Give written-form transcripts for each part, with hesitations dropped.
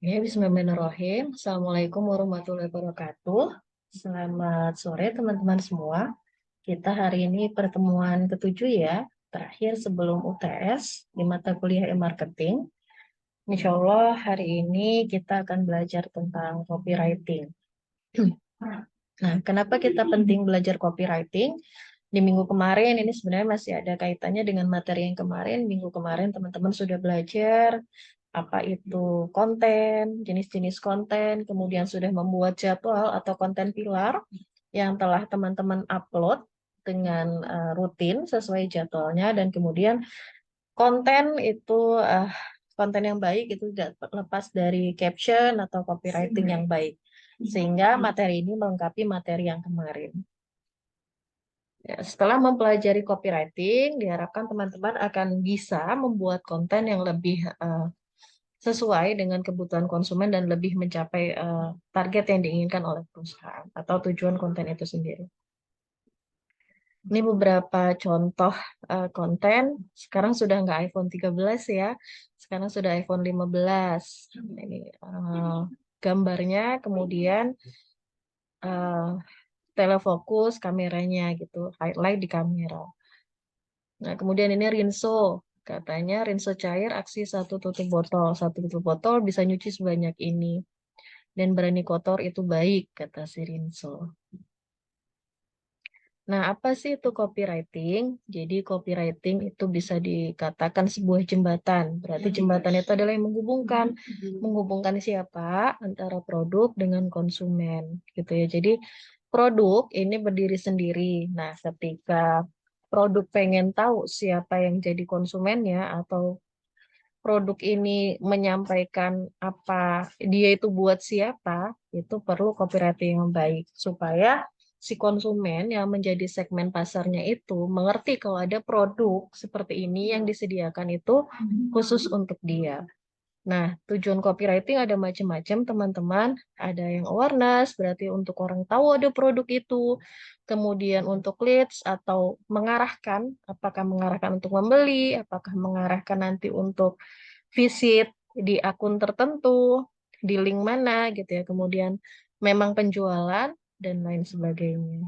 Ya, bismillahirrahmanirrahim. Assalamualaikum warahmatullahi wabarakatuh. Selamat sore teman-teman semua. Kita hari ini pertemuan ketujuh ya, terakhir sebelum UTS di mata kuliah e-marketing. Insya Allah hari ini kita akan belajar tentang copywriting. Nah, kenapa kita penting belajar copywriting? Di minggu kemarin ini sebenarnya masih ada kaitannya dengan materi yang kemarin. Minggu kemarin teman-teman sudah belajar apa itu konten, jenis-jenis konten, kemudian sudah membuat jadwal atau konten pilar yang telah teman-teman upload dengan rutin sesuai jadwalnya, dan kemudian konten itu konten yang baik itu tidak lepas dari caption atau copywriting yang baik, sehingga materi ini melengkapi materi yang kemarin. Ya, setelah mempelajari copywriting, diharapkan teman-teman akan bisa membuat konten yang lebih sesuai dengan kebutuhan konsumen dan lebih mencapai target yang diinginkan oleh perusahaan atau tujuan konten itu sendiri. Ini beberapa contoh konten. Sekarang sudah nggak iPhone 13 ya. Sekarang sudah iPhone 15. Ini gambarnya, kemudian uh, telefokus kameranya gitu, highlight di kamera. Nah, kemudian ini rinso. Katanya rinso cair aksi satu tutup botol. Satu tutup botol bisa nyuci sebanyak ini. Dan berani kotor itu baik, kata si Rinso. Nah, apa sih itu copywriting? Jadi copywriting itu bisa dikatakan sebuah jembatan. Berarti jembatan itu adalah yang menghubungkan. Menghubungkan siapa? Antara produk dengan konsumen. Gitu ya. Jadi produk ini berdiri sendiri. Nah, ketika produk pengen tahu siapa yang jadi konsumennya atau produk ini menyampaikan apa dia itu buat siapa, itu perlu copywriting yang baik supaya si konsumen yang menjadi segmen pasarnya itu mengerti kalau ada produk seperti ini yang disediakan itu khusus untuk dia. Nah, tujuan copywriting ada macam-macam, teman-teman. Ada yang awareness, berarti untuk orang tahu ada produk itu. Kemudian untuk leads atau mengarahkan, apakah mengarahkan untuk membeli, apakah mengarahkan nanti untuk visit di akun tertentu, di link mana gitu ya. Kemudian memang penjualan dan lain sebagainya.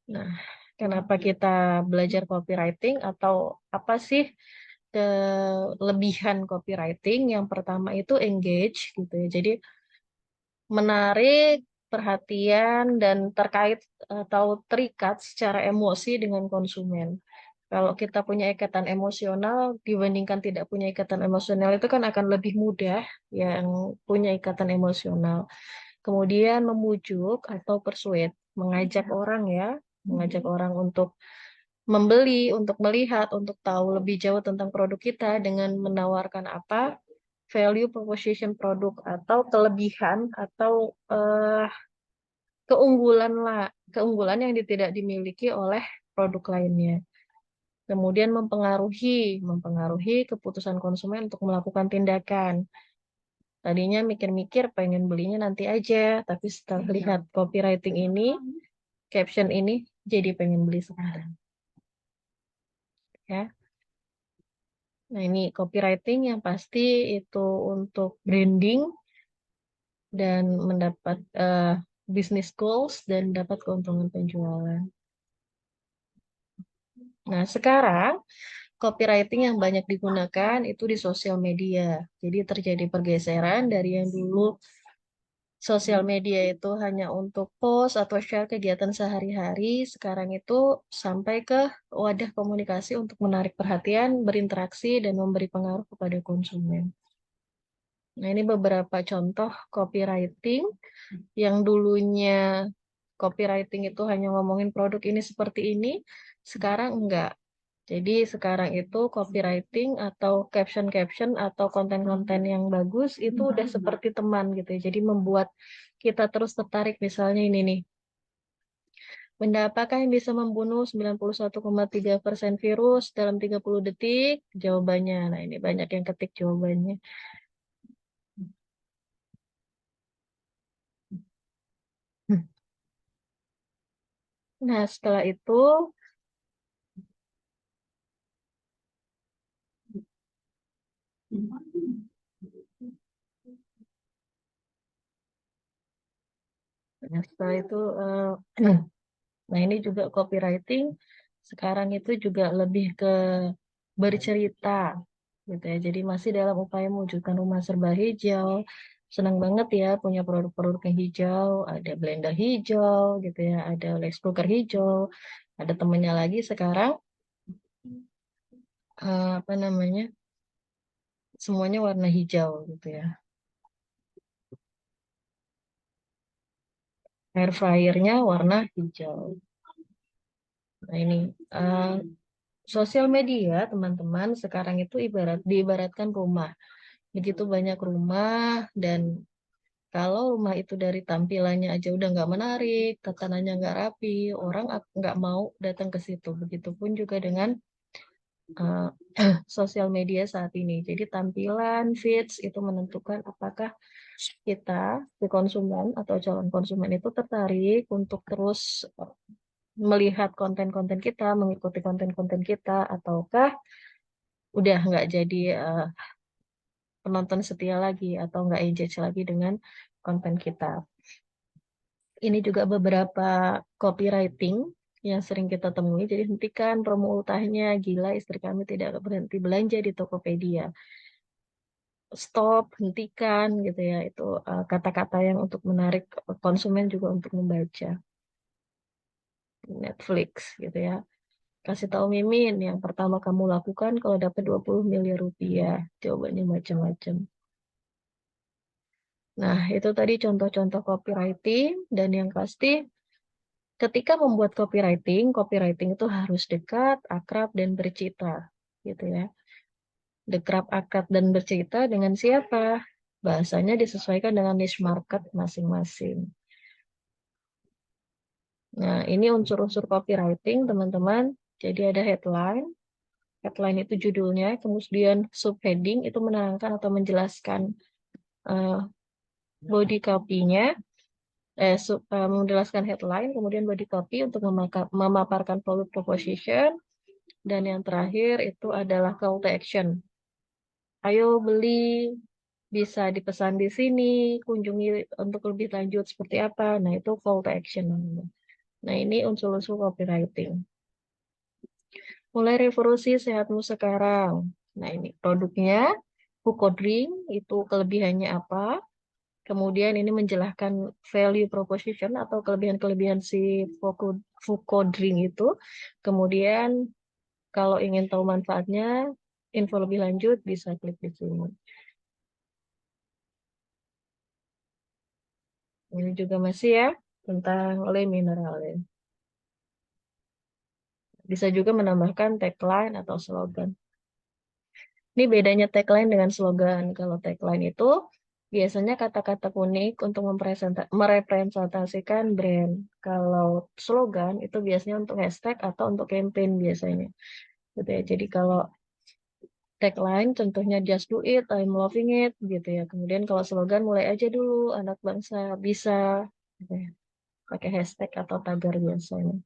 Nah, kenapa kita belajar copywriting atau apa sih kelebihan copywriting? Yang pertama itu engage gitu ya. Jadi menarik perhatian dan terkait atau terikat secara emosi dengan konsumen. Kalau kita punya ikatan emosional dibandingkan tidak punya ikatan emosional itu kan akan lebih mudah yang punya ikatan emosional. Kemudian memujuk atau persuade, mengajak orang ya, mengajak orang untuk membeli, untuk melihat, untuk tahu lebih jauh tentang produk kita dengan menawarkan apa? Value proposition produk atau kelebihan atau keunggulan lah, keunggulan yang tidak dimiliki oleh produk lainnya. Kemudian mempengaruhi keputusan konsumen untuk melakukan tindakan. Tadinya mikir-mikir pengen belinya nanti aja, tapi setelah lihat copywriting ini, caption ini, jadi pengen beli sekarang. Ya. Nah, ini copywriting yang pasti itu untuk branding dan mendapat business goals dan dapat keuntungan penjualan. Nah, sekarang copywriting yang banyak digunakan itu di sosial media. Jadi terjadi pergeseran dari yang dulu sosial media itu hanya untuk post atau share kegiatan sehari-hari, sekarang itu sampai ke wadah komunikasi untuk menarik perhatian, berinteraksi, dan memberi pengaruh kepada konsumen. Nah, ini beberapa contoh copywriting yang dulunya copywriting itu hanya ngomongin produk ini seperti ini, sekarang enggak. Jadi sekarang itu copywriting atau caption-caption atau konten-konten yang bagus itu udah seperti teman gitu ya. Jadi membuat kita terus tertarik, misalnya ini nih. Benda apakah yang bisa membunuh 91,3% virus dalam 30 detik? Jawabannya. Nah, ini banyak yang ketik jawabannya. Nah, setelah itu Nah, setelah itu, nah ini juga copywriting sekarang itu juga lebih ke bercerita, gitu ya. Jadi masih dalam upaya mewujudkan rumah serba hijau. Senang banget ya punya produk-produk yang hijau, ada blender hijau, gitu ya, ada rice cooker hijau, ada temennya lagi sekarang, apa namanya, semuanya warna hijau, gitu ya. Air fryernya warna hijau. Nah ini eh, sosial media, teman-teman, sekarang itu diibaratkan rumah. Begitu banyak rumah, dan kalau rumah itu dari tampilannya aja udah nggak menarik, tatanannya nggak rapi, orang nggak mau datang ke situ. Begitupun juga dengan eh, sosial media saat ini. Jadi tampilan, feeds itu menentukan apakah kita, si konsumen atau calon konsumen itu tertarik untuk terus melihat konten-konten kita, mengikuti konten-konten kita, ataukah udah nggak jadi penonton setia lagi atau nggak engage lagi dengan konten kita. Ini juga beberapa copywriting yang sering kita temui. Jadi hentikan promo ultahnya, gila istri kami tidak berhenti belanja di Tokopedia. Stop, hentikan gitu ya. Itu kata-kata yang untuk menarik konsumen juga untuk membaca. Netflix gitu ya. Kasih tahu Mimin, yang pertama kamu lakukan kalau dapat 20 miliar rupiah. Jawabannya macam-macam. Nah, itu tadi contoh-contoh copywriting, dan yang pasti ketika membuat copywriting, copywriting itu harus dekat, akrab, dan bercita, gitu ya. Dekat, akrab, dan bercita dengan siapa? Bahasanya disesuaikan dengan niche market masing-masing. Nah, ini unsur-unsur copywriting, teman-teman. Jadi ada headline. Headline itu judulnya, kemudian subheading itu menerangkan atau menjelaskan eh, body copy-nya, menjelaskan headline, kemudian body copy untuk memaparkan value proposition, dan yang terakhir itu adalah call to action. Ayo beli, bisa dipesan di sini, kunjungi untuk lebih lanjut seperti apa. Nah, itu call to action namanya. Nah, ini unsur-unsur copywriting. Mulai revolusi sehatmu sekarang. Nah, ini produknya, Fukodring, itu kelebihannya apa. Kemudian ini menjelaskan value proposition atau kelebihan-kelebihan si Fukodring itu. Kemudian kalau ingin tahu manfaatnya, info lebih lanjut bisa klik di sini. Ini juga masih ya tentang oleh mineral ya. Bisa juga menambahkan tagline atau slogan. Ini bedanya tagline dengan slogan. Kalau tagline itu biasanya kata-kata unik untuk merepresentasikan brand. Kalau slogan itu biasanya untuk hashtag atau untuk campaign biasanya. Gitu ya. Jadi kalau tagline contohnya just do it, I'm loving it gitu ya. Kemudian kalau slogan mulai aja dulu, anak bangsa bisa gitu ya. Pakai hashtag atau tagar biasanya.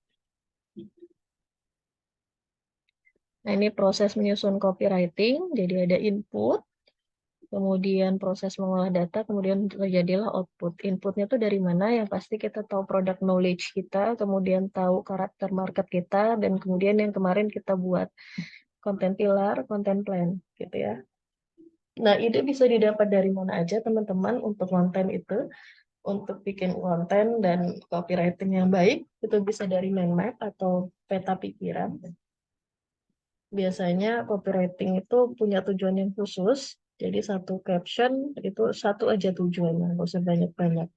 Nah, ini proses menyusun copywriting, jadi ada input, kemudian proses mengolah data, kemudian terjadilah output. Inputnya itu dari mana? Yang pasti kita tahu product knowledge kita, kemudian tahu karakter market kita, dan kemudian yang kemarin kita buat konten pilar, konten plan, gitu ya. Nah, ide bisa didapat dari mana aja, teman-teman, untuk konten itu. Untuk bikin konten dan copywriting yang baik, itu bisa dari mind map atau peta pikiran. Biasanya copywriting itu punya tujuan yang khusus, jadi satu caption itu satu aja tujuannya, nggak usah banyak-banyak.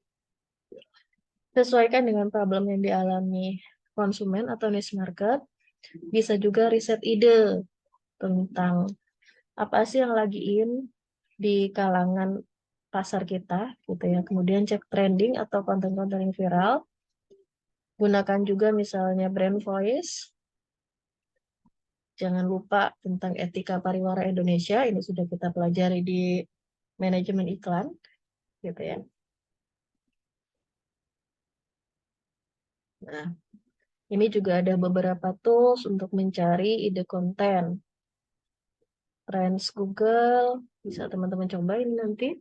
Sesuaikan dengan problem yang dialami konsumen atau niche market. Bisa juga riset ide tentang apa sih yang lagi in di kalangan pasar kita, gitu ya. Kemudian cek trending atau konten-konten yang viral. Gunakan juga misalnya brand voice. Jangan lupa tentang etika pariwara Indonesia. Ini sudah kita pelajari di manajemen iklan, gitu ya. Nah, ini juga ada beberapa tools untuk mencari ide konten. Trends Google, bisa teman-teman cobain nanti.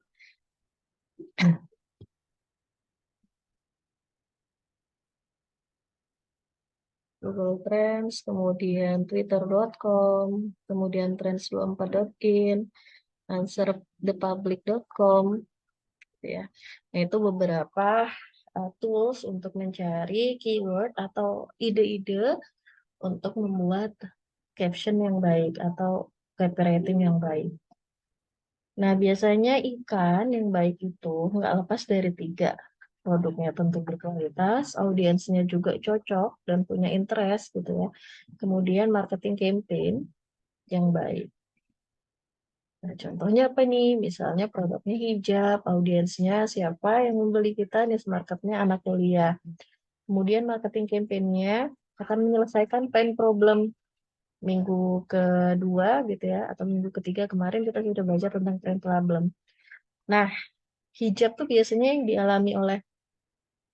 Google Trends, kemudian Twitter.com, kemudian Trends24.in, AnswerThePublic.com, gitu ya. Nah, itu beberapa tools untuk mencari keyword atau ide-ide untuk membuat caption yang baik atau copywriting yang baik. Nah, biasanya ikan yang baik itu nggak lepas dari tiga. Produknya tentu berkualitas, audiensnya juga cocok dan punya interest gitu ya. Kemudian marketing campaign yang baik. Nah, contohnya apa nih? Misalnya produknya hijab, audiensnya siapa yang membeli kita, niche marketnya anak kuliah. Kemudian marketing campaign-nya akan menyelesaikan pain problem minggu kedua gitu ya, atau minggu ketiga kemarin kita sudah belajar tentang pain problem. Nah, hijab tuh biasanya yang dialami oleh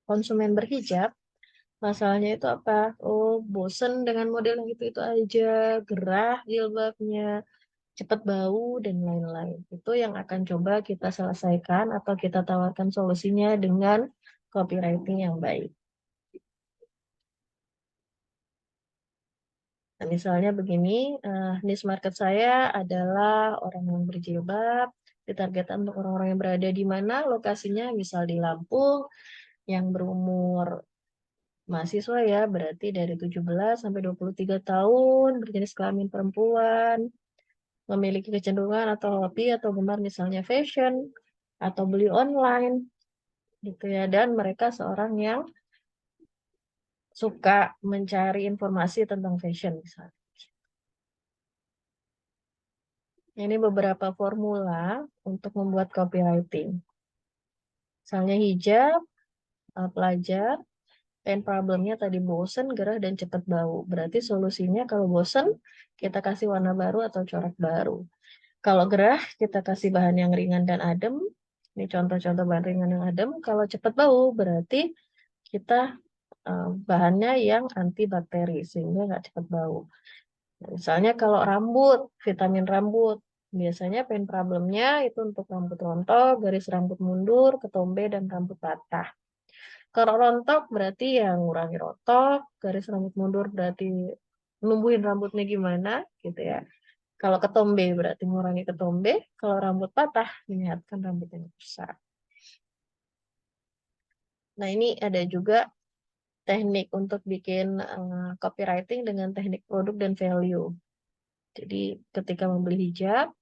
konsumen berhijab, masalahnya itu apa? Oh, bosen dengan model yang itu aja, gerah jilbabnya, cepat bau, dan lain-lain. Itu yang akan coba kita selesaikan atau kita tawarkan solusinya dengan copywriting yang baik. Nah, misalnya begini, niche market saya adalah orang yang berjilbab, ditargetkan untuk orang-orang yang berada di mana lokasinya, misal di Lampung, yang berumur mahasiswa ya, berarti dari 17 sampai 23 tahun, berjenis kelamin perempuan, memiliki kecenderungan atau hobi atau gemar misalnya fashion, atau beli online, gitu ya. Dan mereka seorang yang suka mencari informasi tentang fashion misalnya. Ini beberapa formula untuk membuat copywriting. Misalnya hijab, pelajar, pain problemnya tadi bosen, gerah, dan cepat bau. Berarti solusinya kalau bosen, kita kasih warna baru atau corak baru. Kalau gerah, kita kasih bahan yang ringan dan adem. Ini contoh-contoh bahan ringan yang adem. Kalau cepat bau, berarti kita bahannya yang antibakteri, sehingga nggak cepat bau. Nah, misalnya kalau rambut, vitamin rambut. Biasanya pain problemnya itu untuk rambut rontok, garis rambut mundur, ketombe, dan rambut patah. Kalau rontok berarti yang ngurangi rontok, garis rambut mundur berarti numbuhin rambutnya gimana gitu ya. Kalau ketombe berarti mengurangi ketombe, kalau rambut patah menyehatkan rambut yang rusak. Nah, ini ada juga teknik untuk bikin copywriting dengan teknik produk dan value. Jadi ketika membeli hijab,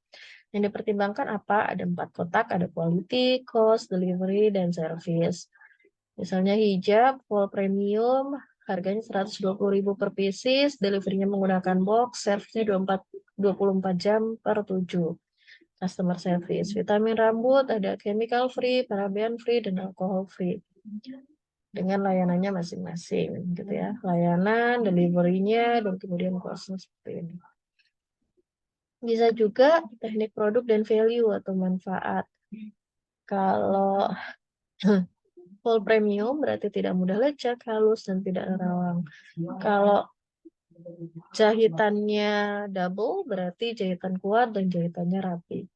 yang dipertimbangkan apa? Ada 4 kotak, ada quality, cost, delivery, dan service. Misalnya hijab, full premium, harganya 120.000 per pieces, delivery-nya menggunakan box, service-nya 24 jam per 7. Customer service. Vitamin rambut ada chemical free, paraben free, dan alcohol free. Dengan layanannya masing-masing gitu ya. Layanan, delivery-nya, dan kemudian cost-nya seperti ini. Bisa juga teknik produk dan value atau manfaat. Kalau full premium berarti tidak mudah lecek, halus, dan tidak nerawang. Kalau jahitannya double berarti jahitan kuat dan jahitannya rapi.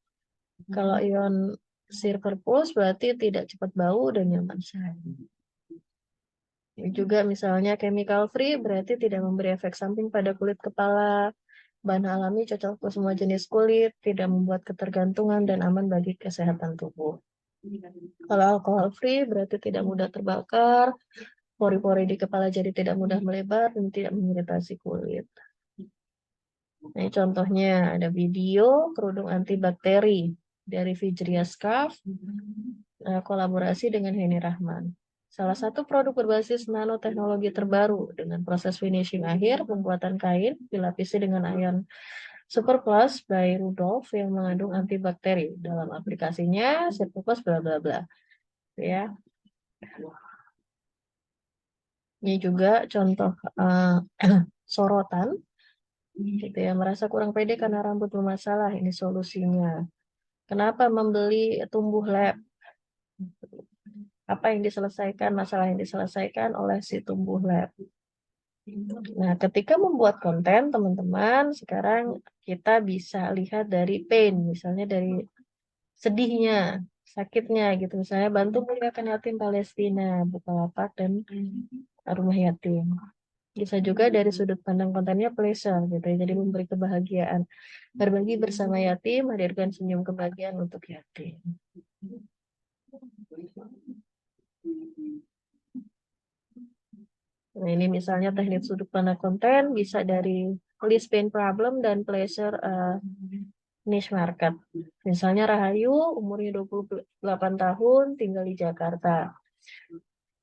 Kalau ion silver pulse berarti tidak cepat bau dan nyaman sehari. Ini juga misalnya chemical free berarti tidak memberi efek samping pada kulit kepala. Bahan alami cocok untuk semua jenis kulit, tidak membuat ketergantungan dan aman bagi kesehatan tubuh. Kalau alkohol free berarti tidak mudah terbakar, pori-pori di kepala jadi tidak mudah melebar dan tidak mengiritasi kulit. Nah, contohnya ada video kerudung antibakteri dari Vijria Scarf, kolaborasi dengan Heni Rahman. Salah satu produk berbasis nanoteknologi terbaru dengan proses finishing akhir pembuatan kain dilapisi dengan ion Super Plus by Rudolf yang mengandung antibakteri. Dalam aplikasinya Super Plus bla bla bla. Ya. Ini juga contoh sorotan gitu ya, merasa kurang pede karena rambut bermasalah. Ini solusinya. Kenapa membeli tumbuh lab? Apa yang diselesaikan, masalah yang diselesaikan oleh si tumbuh lab. Nah, ketika membuat konten, teman-teman, sekarang kita bisa lihat dari pain, misalnya dari sedihnya, sakitnya gitu. Misalnya bantu muliakan yatim Palestina, Bukalapak, dan rumah yatim. Bisa juga dari sudut pandang kontennya pleasure gitu ya, jadi memberi kebahagiaan. Berbagi bersama yatim, hadirkan senyum kebahagiaan untuk yatim. Nah, ini misalnya teknik sudut pandang konten bisa dari list pain problem dan pleasure niche market. Misalnya Rahayu, umurnya 28 tahun, tinggal di Jakarta.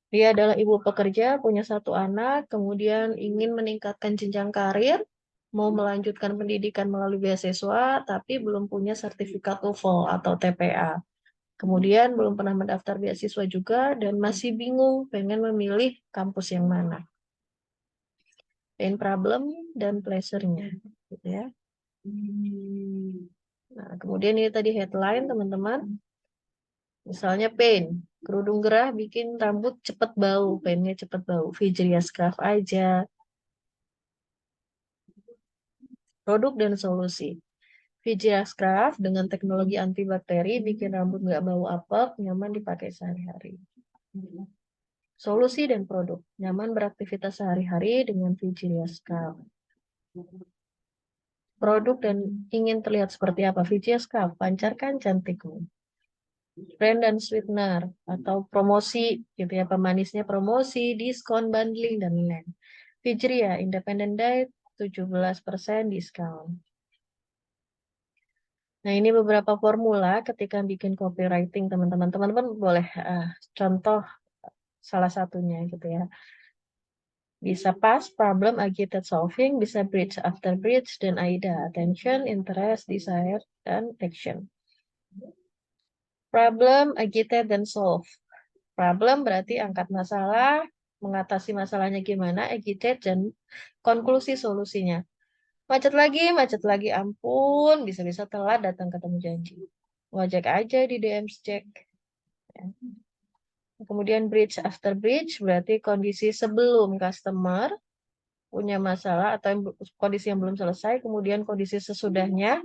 Dia adalah ibu pekerja, punya 1 anak, kemudian ingin meningkatkan jenjang karir, mau melanjutkan pendidikan melalui beasiswa, tapi belum punya sertifikat TOEFL atau TPA. Kemudian belum pernah mendaftar beasiswa juga dan masih bingung pengen memilih kampus yang mana. Pain problem dan pleasure-nya, gitu ya. Nah, kemudian ini tadi headline teman-teman. Misalnya pain, kerudung gerah bikin rambut cepet bau, painnya cepet bau. Vijaya Scraf aja. Produk dan solusi. Vijaya Scraf dengan teknologi antibakteri bikin rambut nggak bau apek, nyaman dipakai sehari-hari. Solusi dan produk. Nyaman beraktivitas sehari-hari dengan Vijaya Scraf. Produk dan ingin terlihat seperti apa? Vijaya Scraf, pancarkan cantikmu. Brand dan sweetener atau promosi gitu ya, pemanisnya promosi, diskon, bundling, dan lain-lain. Fijria, Independent Diet, 17% diskon. Nah, ini beberapa formula ketika bikin copywriting teman-teman. Teman-teman boleh contoh salah satunya gitu ya. Bisa past, problem, agitated solving, bisa bridge, after bridge, dan AIDA. Attention, interest, desire, dan action. Problem, agitate, dan solve. Problem berarti angkat masalah, mengatasi masalahnya gimana, agitate, dan konklusi solusinya. Macet lagi, ampun, bisa-bisa telat datang ketemu janji. Ngojek aja di DM Jack. Kemudian bridge after bridge berarti kondisi sebelum customer punya masalah atau kondisi yang belum selesai, kemudian kondisi sesudahnya,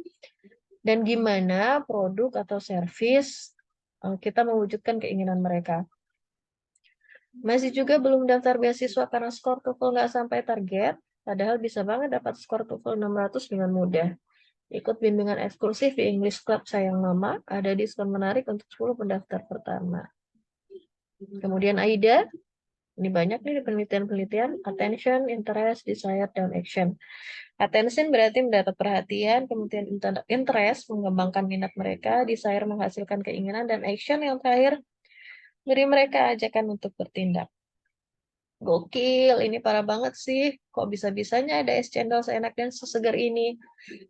dan gimana produk atau service kita mewujudkan keinginan mereka. Masih juga belum daftar beasiswa karena skor TOEFL nggak sampai target, padahal bisa banget dapat skor TOEFL 600 dengan mudah. Ikut bimbingan eksklusif di English Club Sayang Mama, ada diskon menarik untuk 10 pendaftar pertama. Kemudian AIDA, ini banyak nih penelitian-penelitian, attention, interest, desire, dan action. Attention berarti mendapat perhatian, kemudian interest, mengembangkan minat mereka, desire, menghasilkan keinginan, dan action yang terakhir, beri mereka ajakan untuk bertindak. Gokil, ini parah banget sih. Kok bisa-bisanya ada es cendol seenak dan sesegar ini?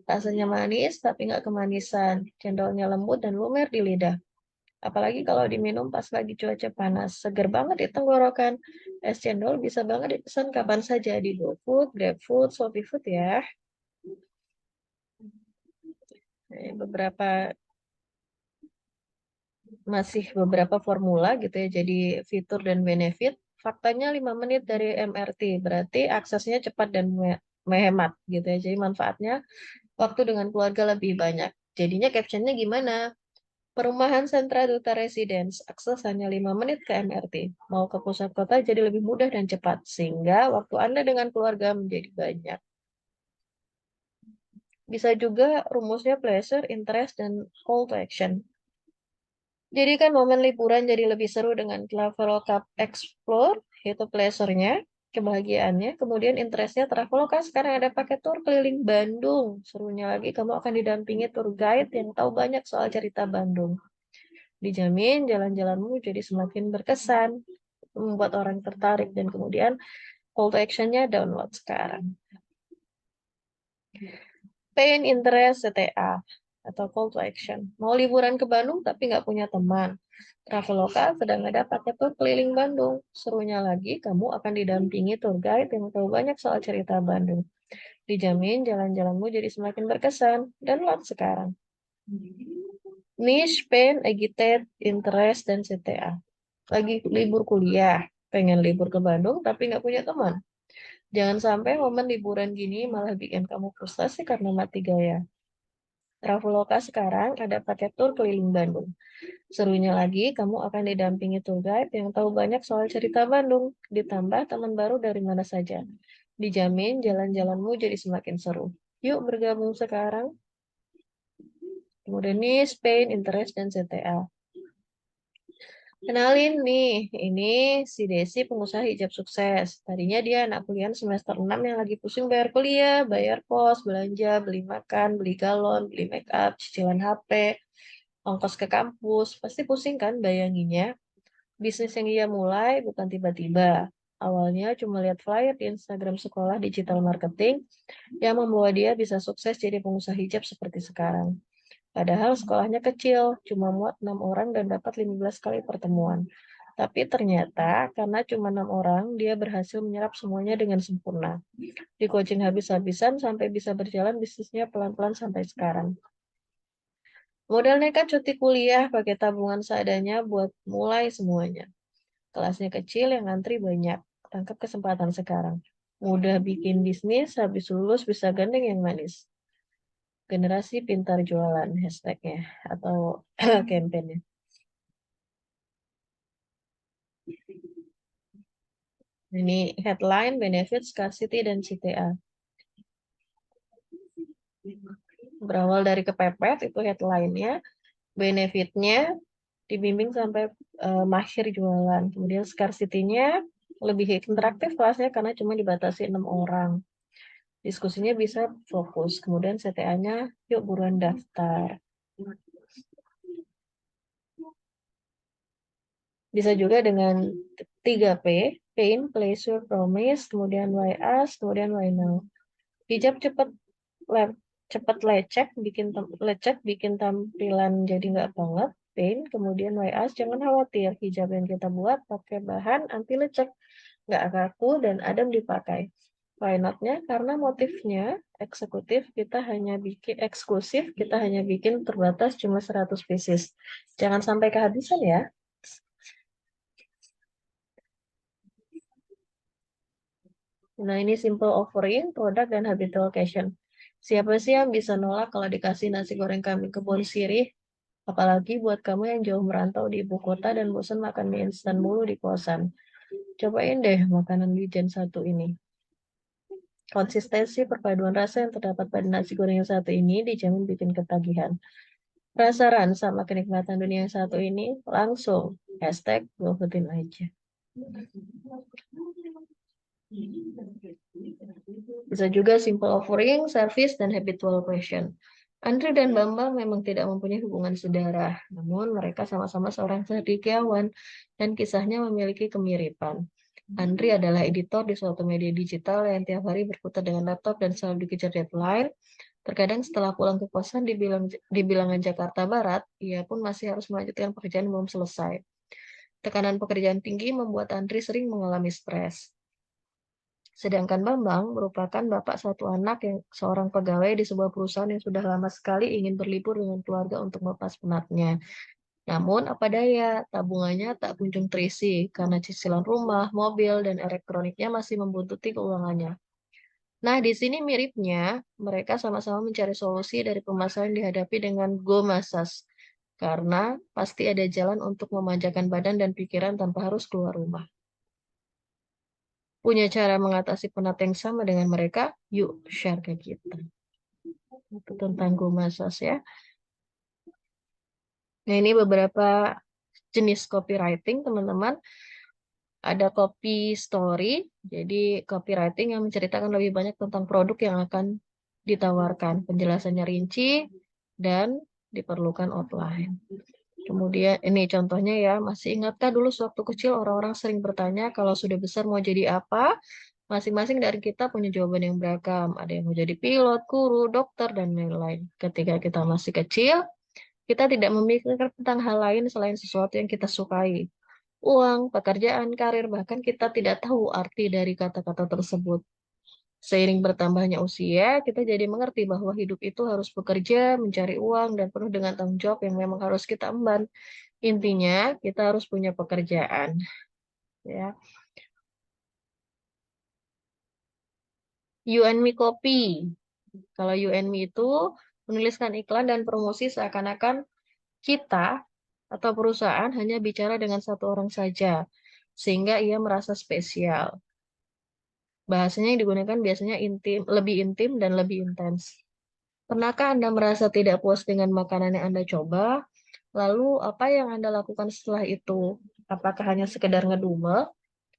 Rasanya manis, tapi nggak kemanisan. Cendolnya lembut dan lumer di lidah. Apalagi kalau diminum pas lagi cuaca panas. Seger banget di tenggorokan. Es cendol bisa banget dipesan kapan saja di GoFood, GrabFood, ShopeeFood ya. Masih beberapa formula gitu ya. Jadi fitur dan benefit. Faktanya 5 menit dari MRT. Berarti aksesnya cepat dan menghemat gitu ya. Jadi manfaatnya waktu dengan keluarga lebih banyak. Jadinya captionnya gimana? Perumahan Sentra Duta Residence, akses hanya 5 menit ke MRT. Mau ke pusat kota jadi lebih mudah dan cepat, sehingga waktu Anda dengan keluarga menjadi banyak. Bisa juga rumusnya pleasure, interest, dan call to action. Jadi kan momen liburan jadi lebih seru dengan Traveloka Explore, itu pleasure-nya, kebahagiaannya. Kemudian interest-nya Traveloka sekarang ada paket tour keliling Bandung. Serunya lagi kamu akan didampingi tour guide yang tahu banyak soal cerita Bandung. Dijamin jalan-jalanmu jadi semakin berkesan, membuat orang tertarik, dan kemudian call to action-nya download sekarang. Pain interest CTA atau call to action. Mau liburan ke Bandung tapi nggak punya teman. Traveloka sedang ada paket tour keliling Bandung. Serunya lagi, kamu akan didampingi tour guide yang tahu banyak soal cerita Bandung. Dijamin jalan-jalanmu jadi semakin berkesan. Download sekarang. Niche, pain, agitate, interest, dan CTA. Lagi libur kuliah, pengen libur ke Bandung tapi nggak punya teman. Jangan sampai momen liburan gini malah bikin kamu frustasi karena mati gaya. Traveloka sekarang ada paket tur keliling Bandung. Serunya lagi, kamu akan didampingi tour guide yang tahu banyak soal cerita Bandung, ditambah teman baru dari mana saja. Dijamin jalan-jalanmu jadi semakin seru. Yuk bergabung sekarang. Kemudian ini Spain, Interest, dan CTA. Kenalin nih, ini si Desi pengusaha hijab sukses. Tadinya dia anak kuliah semester 6 yang lagi pusing bayar kuliah, bayar kos, belanja, beli makan, beli galon, beli make up, cicilan HP, ongkos ke kampus. Pasti pusing kan bayanginnya? Bisnis yang ia mulai bukan tiba-tiba. Awalnya cuma lihat flyer di Instagram sekolah digital marketing yang membawa dia bisa sukses jadi pengusaha hijab seperti sekarang. Padahal sekolahnya kecil, cuma muat 6 orang dan dapat 15 kali pertemuan. Tapi ternyata karena cuma 6 orang, dia berhasil menyerap semuanya dengan sempurna. Di coaching habis-habisan sampai bisa berjalan bisnisnya pelan-pelan sampai sekarang. Modalnya kan cuti kuliah, pakai tabungan seadanya buat mulai semuanya. Kelasnya kecil, yang antri banyak. Tangkap kesempatan sekarang. Mudah bikin bisnis, habis lulus bisa gandeng yang manis. Generasi pintar jualan hashtagnya atau campaignnya. Ini headline, benefit, scarcity, dan CTA. Berawal dari kepepet, itu headline-nya. Benefitnya, dibimbing sampai mahir jualan. Kemudian scarcity-nya, lebih interaktif kelasnya karena cuma dibatasi 6 orang. Diskusinya bisa fokus. Kemudian CTA-nya, yuk buruan daftar. Bisa juga dengan 3P, pain, pleasure, promise, kemudian why us, kemudian why now. Hijab cepat lecek, bikin tampilan jadi nggak banget. Pain, kemudian why us, jangan khawatir. Hijab yang kita buat pakai bahan anti lecek, nggak kaku dan adem dipakai. Why not-nya? Karena motifnya eksklusif, kita hanya bikin terbatas cuma 100 pieces. Jangan sampai kehabisan ya. Nah, ini simple offering, produk, dan habitual occasion. Siapa sih yang bisa nolak kalau dikasih nasi goreng kambing kebun sirih? Apalagi buat kamu yang jauh merantau di ibu kota dan bosan makan mie instan mulu di kosan. Cobain deh makanan Wijen satu ini. Konsistensi perpaduan rasa yang terdapat pada nasi goreng yang satu ini dijamin bikin ketagihan. Penasaran sama kenikmatan dunia yang satu ini? Langsung hashtag GoFoodin aja. Bisa juga simple offering, service, dan habitual question. Andri dan Bambang memang tidak mempunyai hubungan sedarah, namun mereka sama-sama seorang cendekiawan dan kisahnya memiliki kemiripan. Andri adalah editor di suatu media digital yang tiap hari berputar dengan laptop dan selalu dikejar deadline. Terkadang setelah pulang ke kosan di bilangan Jakarta Barat, ia pun masih harus melanjutkan pekerjaan belum selesai. Tekanan pekerjaan tinggi membuat Andri sering mengalami stres. Sedangkan Bambang merupakan bapak satu anak yang seorang pegawai di sebuah perusahaan yang sudah lama sekali ingin berlibur dengan keluarga untuk melepas penatnya. Namun apa daya, tabungannya tak kunjung terisi karena cicilan rumah, mobil, dan elektroniknya masih membuntuti keuangannya. Nah, di sini miripnya, mereka sama-sama mencari solusi dari permasalahan yang dihadapi dengan Go Masas. Karena pasti ada jalan untuk memanjakan badan dan pikiran tanpa harus keluar rumah. Punya cara mengatasi penat yang sama dengan mereka? Yuk, share ke kita. Itu tentang Go Masas ya. Nah, ini beberapa jenis copywriting, teman-teman. Ada copy story, jadi copywriting yang menceritakan lebih banyak tentang produk yang akan ditawarkan. Penjelasannya rinci dan diperlukan outline. Kemudian ini contohnya ya, masih ingatkah dulu sewaktu kecil orang-orang sering bertanya kalau sudah besar mau jadi apa? Masing-masing dari kita punya jawaban yang beragam. Ada yang mau jadi pilot, guru, dokter, dan lain-lain. Ketika kita masih kecil, kita tidak memikirkan tentang hal lain selain sesuatu yang kita sukai. Uang, pekerjaan, karir, bahkan kita tidak tahu arti dari kata-kata tersebut. Seiring bertambahnya usia, kita jadi mengerti bahwa hidup itu harus bekerja, mencari uang, dan penuh dengan tanggung jawab yang memang harus kita emban. Intinya, kita harus punya pekerjaan. Ya. You and Me Copy. Kalau You and Me itu menuliskan iklan dan promosi seakan-akan kita atau perusahaan hanya bicara dengan satu orang saja, sehingga ia merasa spesial. Bahasanya yang digunakan biasanya intim dan lebih intens. Pernahkah Anda merasa tidak puas dengan makanan yang Anda coba? Lalu apa yang Anda lakukan setelah itu? Apakah hanya sekedar ngedumel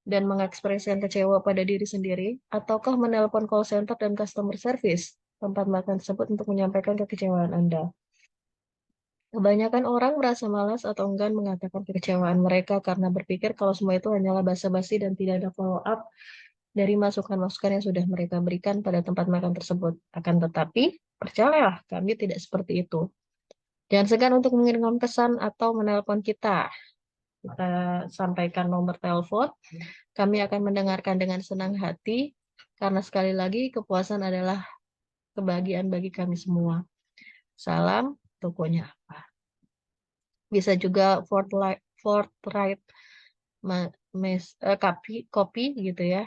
dan mengekspresikan kecewa pada diri sendiri? Ataukah menelpon call center dan customer service tempat makan tersebut untuk menyampaikan kekecewaan Anda? Kebanyakan orang merasa malas atau enggan mengatakan kekecewaan mereka karena berpikir kalau semua itu hanyalah basa-basi dan tidak ada follow up dari masukan-masukan yang sudah mereka berikan pada tempat makan tersebut. Akan tetapi, percayalah, kami tidak seperti itu. Jangan segan untuk mengirimkan pesan atau menelpon kita. Kita sampaikan nomor telepon. Kami akan mendengarkan dengan senang hati, karena sekali lagi kepuasan adalah kebahagiaan bagi kami semua. Salam, tokonya apa? Bisa juga forthright copy gitu ya.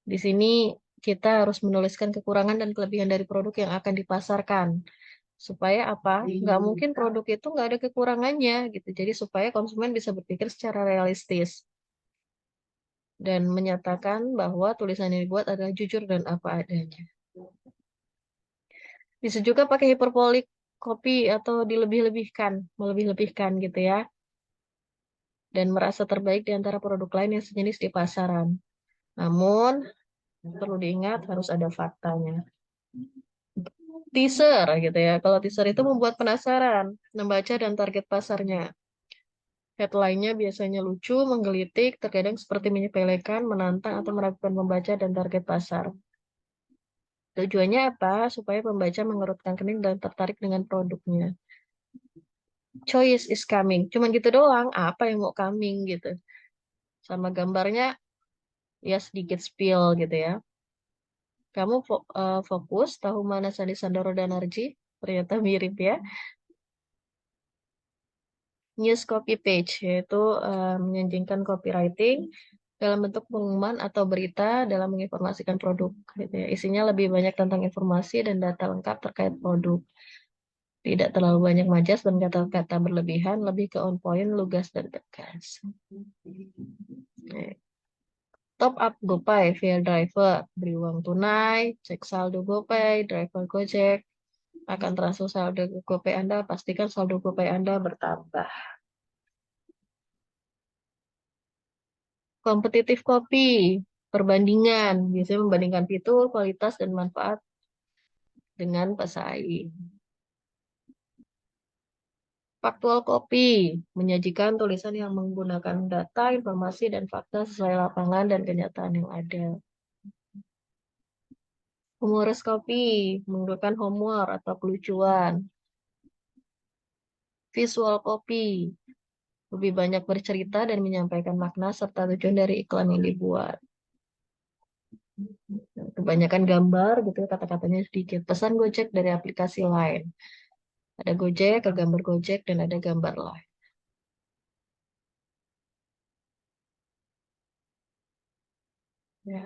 Di sini kita harus menuliskan kekurangan dan kelebihan dari produk yang akan dipasarkan. Supaya apa? Nggak mungkin produk itu nggak ada kekurangannya gitu. Jadi supaya konsumen bisa berpikir secara realistis dan menyatakan bahwa tulisan yang dibuat adalah jujur dan apa adanya. Bisa juga pakai hyperbolic copy atau dilebih-lebihkan, melebih-lebihkan gitu ya. Dan merasa terbaik di antara produk lain yang sejenis di pasaran. Namun, perlu diingat harus ada faktanya. Teaser gitu ya. Kalau teaser itu membuat penasaran, membaca dan target pasarnya. Headline-nya biasanya lucu, menggelitik, terkadang seperti menyepelekan, menantang, atau meragukan pembaca dan target pasar. Tujuannya apa? Supaya pembaca mengerutkan kening dan tertarik dengan produknya. Choice is coming. Cuman gitu doang. Apa yang mau coming gitu. Sama gambarnya ya sedikit spill gitu ya. Kamu fokus tahu mana Sandi Sandoro dan Narji? Ternyata mirip ya. News copy page, yaitu menyajikan copywriting dalam bentuk pengumuman atau berita dalam menginformasikan produk. Gitu ya. Isinya lebih banyak tentang informasi dan data lengkap terkait produk. Tidak terlalu banyak majas dan kata-kata berlebihan, lebih ke on point, lugas, dan tegas. Top up GoPay via driver, beri uang tunai, cek saldo GoPay, driver Gojek, akan transfer saldo GoPay Anda, pastikan saldo GoPay Anda bertambah. Kompetitif kopi, perbandingan, biasanya membandingkan fitur, kualitas, dan manfaat dengan pesaing. Faktual kopi, menyajikan tulisan yang menggunakan data, informasi, dan fakta sesuai lapangan dan kenyataan yang ada. Humorous kopi, menggunakan humor atau kelucuan. Visual kopi, lebih banyak bercerita dan menyampaikan makna serta tujuan dari iklan yang dibuat. Kebanyakan gambar gitu ya, kata-katanya sedikit. Pesan Gojek dari aplikasi lain. Ada Gojek, ada gambar Gojek, dan ada gambar lain. Ya.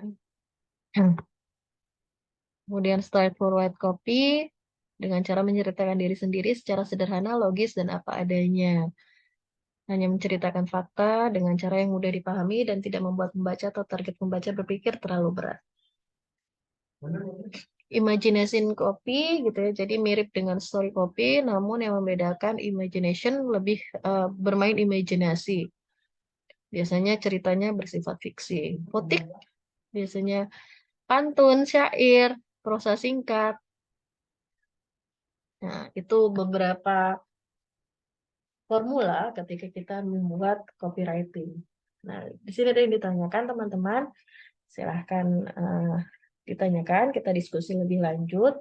Kemudian straightforward copy dengan cara menceritakan diri sendiri secara sederhana, logis, dan apa adanya. Hanya menceritakan fakta dengan cara yang mudah dipahami dan tidak membuat pembaca atau target pembaca berpikir terlalu berat. Imagination copy gitu ya, jadi mirip dengan story copy, namun yang membedakan imagination lebih bermain imajinasi. Biasanya ceritanya bersifat fiksi. Potik biasanya pantun, syair, prosa singkat. Nah, itu beberapa formula ketika kita membuat copywriting. Nah, di sini ada yang ditanyakan teman-teman. Silahkan ditanyakan, kita diskusi lebih lanjut.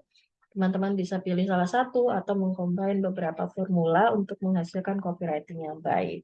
Teman-teman bisa pilih salah satu atau mengcombine beberapa formula untuk menghasilkan copywriting yang baik.